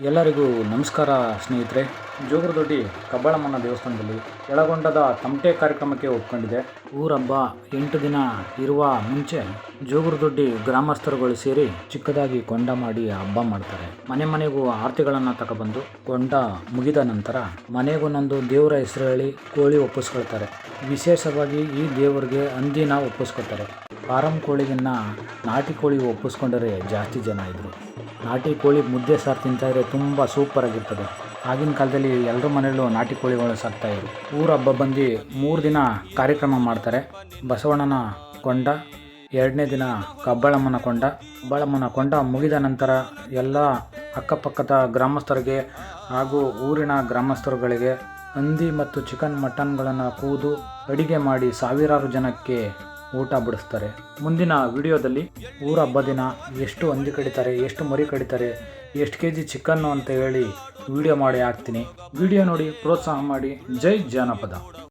ಎಲ್ಲರಿಗೂ ನಮಸ್ಕಾರ ಸ್ನೇಹಿತರೆ. ಜೋಗುರದೊಡ್ಡಿ ಕಬ್ಬಾಳಮ್ಮನ ದೇವಸ್ಥಾನದಲ್ಲಿ ಕೆಳಗೊಂಡದ ತಮಟೆ ಕಾರ್ಯಕ್ರಮಕ್ಕೆ ಒಪ್ಕೊಂಡಿದೆ. ಊರಬ್ಬ 8 ದಿನ ಇರುವ ಮುಂಚೆ ಜೋಗುರದೊಡ್ಡಿ ಗ್ರಾಮಸ್ಥರುಗಳು ಸೇರಿ ಚಿಕ್ಕದಾಗಿ ಕೊಂಡ ಮಾಡಿ ಹಬ್ಬ ಮಾಡ್ತಾರೆ. ಮನೆ ಮನೆಗೂ ಆರತಿಗಳನ್ನು ತಗೊಬಂದು ಕೊಂಡ ಮುಗಿದ ನಂತರ ಮನೆಗೊಂದೊಂದು ದೇವರ ಹೆಸರು ಹೇಳಿ ಕೋಳಿ ಒಪ್ಪಿಸ್ಕೊಳ್ತಾರೆ. ವಿಶೇಷವಾಗಿ ಈ ದೇವರಿಗೆ ಹಂದಿನ ಒಪ್ಪಿಸ್ಕೊಳ್ತಾರೆ. ಫಾರಂ ಕೋಳಿಗಿನ್ನ ನಾಟಿ ಕೋಳಿ ಒಪ್ಪಿಸ್ಕೊಂಡರೆ ಜಾಸ್ತಿ ಜನ ಇದ್ದರು. ನಾಟಿ ಕೋಳಿ ಮುದ್ದೆ ಸಾರು ತಿಂತಾಯಿದ್ರೆ ತುಂಬ ಸೂಪರಾಗಿರ್ತದೆ. ಆಗಿನ ಕಾಲದಲ್ಲಿ ಎಲ್ಲರ ಮನೆಯಲ್ಲೂ ನಾಟಿ ಕೋಳಿಗಳು ಸಾಕ್ತಾಯಿದ್ರು. ಊರ ಹಬ್ಬ ಬಂದು 3 ದಿನ ಕಾರ್ಯಕ್ರಮ ಮಾಡ್ತಾರೆ. ಬಸವಣ್ಣನ ಕೊಂಡ, 2ನೇ ದಿನ ಕಬ್ಬಾಳಮ್ಮನ ಕೊಂಡ ಮುಗಿದ ನಂತರ ಎಲ್ಲ ಅಕ್ಕಪಕ್ಕದ ಗ್ರಾಮಸ್ಥರಿಗೆ ಹಾಗೂ ಊರಿನ ಗ್ರಾಮಸ್ಥರುಗಳಿಗೆ ಹಂದಿ ಮತ್ತು ಚಿಕನ್ ಮಟನ್ಗಳನ್ನು ಕೂದು ಅಡಿಗೆ ಮಾಡಿ ಸಾವಿರಾರು ಜನಕ್ಕೆ ಊಟ ಬಿಡಿಸ್ತಾರೆ. ಮುಂದಿನ ವಿಡಿಯೋದಲ್ಲಿ ಊರ ಹಬ್ಬ ದಿನ ಎಷ್ಟು ಹಂದಿ ಕಡಿತಾರೆ, ಎಷ್ಟು ಮರಿ ಕಡಿತಾರೆ, ಎಷ್ಟು kg ಚಿಕನ್ನು ಅಂತ ಹೇಳಿ ವಿಡಿಯೋ ಮಾಡಿ ಹಾಕ್ತೀನಿ. ವಿಡಿಯೋ ನೋಡಿ ಪ್ರೋತ್ಸಾಹ ಮಾಡಿ. ಜೈ ಜಾನಪದ.